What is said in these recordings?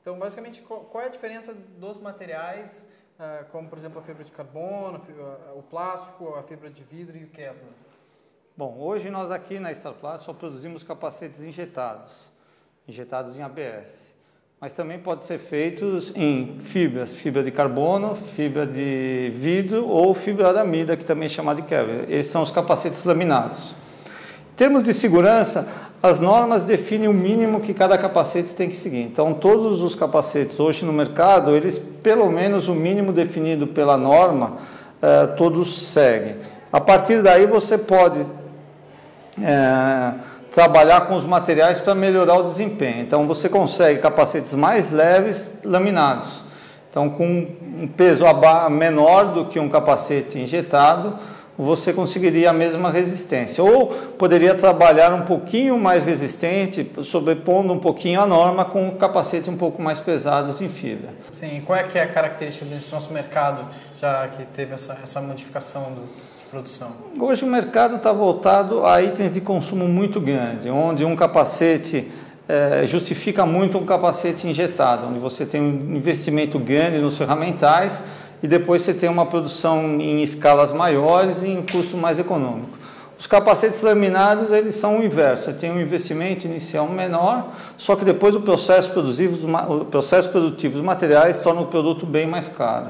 Então, basicamente, qual é a diferença dos materiais, como, por exemplo, a fibra de carbono, o plástico, a fibra de vidro e o Kevlar? Bom, hoje nós aqui na Starplast só produzimos capacetes injetados em ABS. Mas também pode ser feitos em fibras, fibra de carbono, fibra de vidro ou fibra aramida, que também é chamada de Kevlar. Esses são os capacetes laminados. Em termos de segurança, as normas definem o mínimo que cada capacete tem que seguir. Então, todos os capacetes hoje no mercado, eles, pelo menos o mínimo definido pela norma, todos seguem. A partir daí, você pode trabalhar com os materiais para melhorar o desempenho. Então, você consegue capacetes mais leves laminados. Então, com um peso menor do que um capacete injetado, você conseguiria a mesma resistência. Ou poderia trabalhar um pouquinho mais resistente, sobrepondo um pouquinho a norma com capacete um pouco mais pesados em fibra. Sim, e qual é que é a característica desse nosso mercado, já que teve essa modificação de produção? Hoje o mercado está voltado a itens de consumo muito grande, onde um capacete justifica muito um capacete injetado, onde você tem um investimento grande nos ferramentais, e depois você tem uma produção em escalas maiores e em custo mais econômico. Os capacetes laminados, eles são o inverso, você tem um investimento inicial menor, só que depois o processo produtivo dos materiais torna o produto bem mais caro.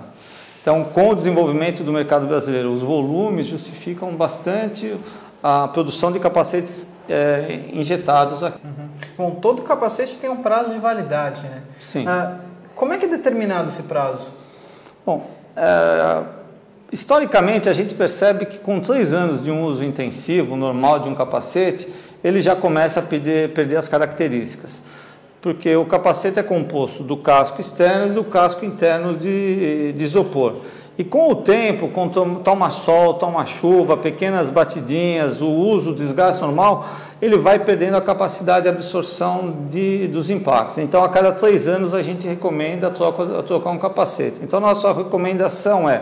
Então, com o desenvolvimento do mercado brasileiro, os volumes justificam bastante a produção de capacetes injetados aqui. Uhum. Bom, todo capacete tem um prazo de validade, né? Sim. Como é que é determinado esse prazo? Bom, historicamente a gente percebe que com 3 anos de um uso intensivo, normal de um capacete, ele já começa a perder as características. Porque o capacete é composto do casco externo e do casco interno de isopor. E com o tempo, com toma sol, toma chuva, pequenas batidinhas, o uso, o desgaste normal, ele vai perdendo a capacidade de absorção dos impactos. Então, a cada 3 anos, a gente recomenda trocar um capacete. Então, nossa recomendação é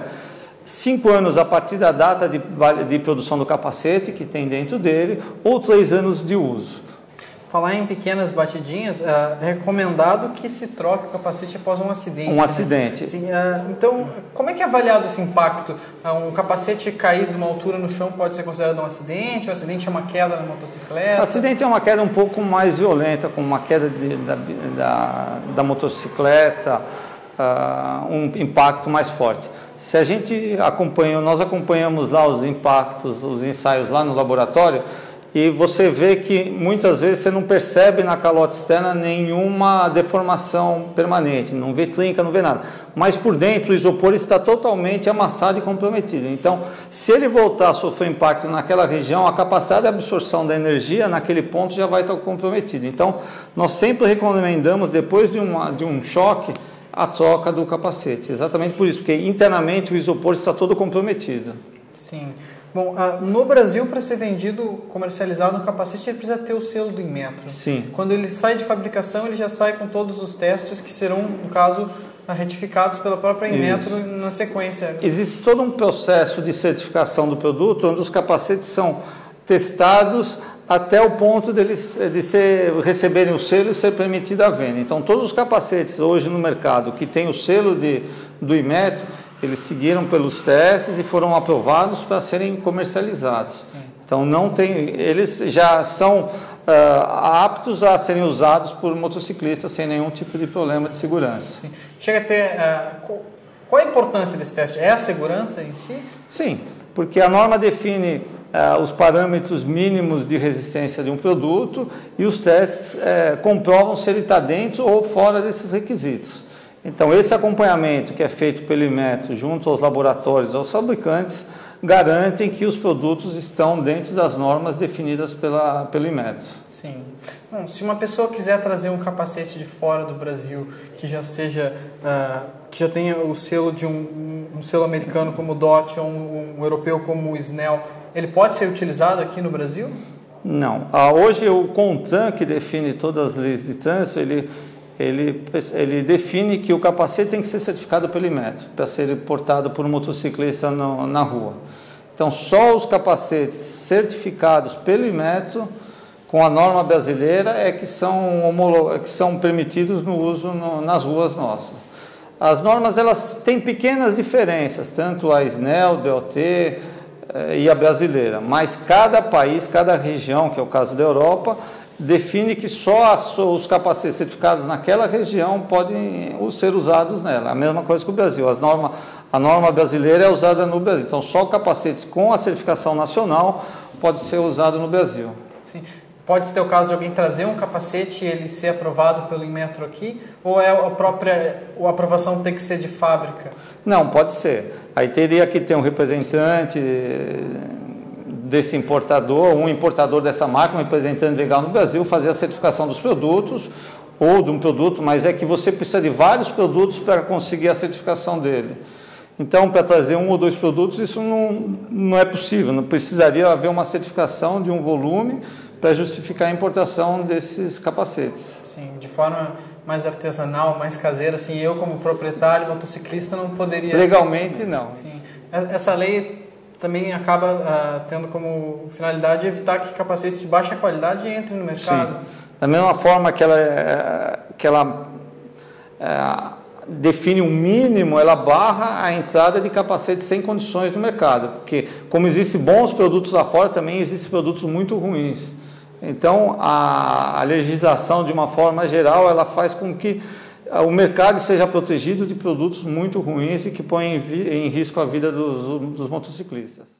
5 anos a partir da data de produção do capacete, que tem dentro dele, ou 3 anos de uso. Falar em pequenas batidinhas, é recomendado que se troque o capacete após um acidente. Um acidente. Sim, então, como é que é avaliado esse impacto? Um capacete cair de uma altura no chão pode ser considerado um acidente? O acidente é uma queda na motocicleta? O acidente é uma queda um pouco mais violenta, como uma queda da motocicleta, um impacto mais forte. Se a gente nós acompanhamos lá os impactos, os ensaios lá no laboratório, e você vê que muitas vezes você não percebe na calota externa nenhuma deformação permanente, não vê trinca, não vê nada. Mas por dentro o isopor está totalmente amassado e comprometido. Então, se ele voltar a sofrer impacto naquela região, a capacidade de absorção da energia naquele ponto já vai estar comprometida. Então, nós sempre recomendamos, depois de um choque, a troca do capacete. Exatamente por isso, porque internamente o isopor está todo comprometido. Sim. Bom, no Brasil, para ser vendido, comercializado, um capacete, ele precisa ter o selo do Inmetro. Sim. Quando ele sai de fabricação, ele já sai com todos os testes que serão, no caso, retificados pela própria Inmetro na sequência. Existe todo um processo de certificação do produto, onde os capacetes são testados até o ponto de receberem o selo e ser permitido a venda. Então, todos os capacetes hoje no mercado que tem o selo do Inmetro, eles seguiram pelos testes e foram aprovados para serem comercializados. Sim. Então, eles já são aptos a serem usados por motociclistas sem nenhum tipo de problema de segurança. Sim. Chega a ter... qual é a importância desse teste? É a segurança em si? Sim, porque a norma define os parâmetros mínimos de resistência de um produto e os testes comprovam se ele está dentro ou fora desses requisitos. Então, esse acompanhamento que é feito pelo Inmetro junto aos laboratórios, aos fabricantes, garantem que os produtos estão dentro das normas definidas pelo Inmetro. Sim. Bom, se uma pessoa quiser trazer um capacete de fora do Brasil, que já tenha o selo de um selo americano como o DOT ou um europeu como o SNEL, ele pode ser utilizado aqui no Brasil? Não. Hoje o CONTRAN, que define todas as leis de trânsito, ele define que o capacete tem que ser certificado pelo Inmetro para ser portado por um motociclista na rua. Então, só os capacetes certificados pelo Inmetro, com a norma brasileira é que são permitidos no uso nas ruas nossas. As normas elas têm pequenas diferenças, tanto a SNEL, DOT e a brasileira, mas cada país, cada região, que é o caso da Europa, define que só os capacetes certificados naquela região podem ser usados nela. A mesma coisa que o Brasil. A norma brasileira é usada no Brasil. Então, só capacetes com a certificação nacional pode ser usado no Brasil. Sim. Pode ter o caso de alguém trazer um capacete e ele ser aprovado pelo Inmetro aqui? Ou é a aprovação tem que ser de fábrica? Não, pode ser. Aí teria que ter um representante desse importador, um importador dessa marca, um representante legal no Brasil, fazer a certificação dos produtos ou de um produto, mas é que você precisa de vários produtos para conseguir a certificação dele. Então, para trazer um ou dois produtos, isso não é possível, não precisaria haver uma certificação de um volume para justificar a importação desses capacetes. Sim, de forma mais artesanal, mais caseira, assim, eu como proprietário, motociclista, não poderia... Legalmente, não. Sim. Essa lei também acaba tendo como finalidade evitar que capacetes de baixa qualidade entrem no mercado. Sim. Da mesma forma que ela define um mínimo, ela barra a entrada de capacetes sem condições no mercado, porque como existem bons produtos lá fora, também existem produtos muito ruins. Então, a legislação, de uma forma geral, ela faz com que o mercado seja protegido de produtos muito ruins e que põem em risco a vida dos motociclistas.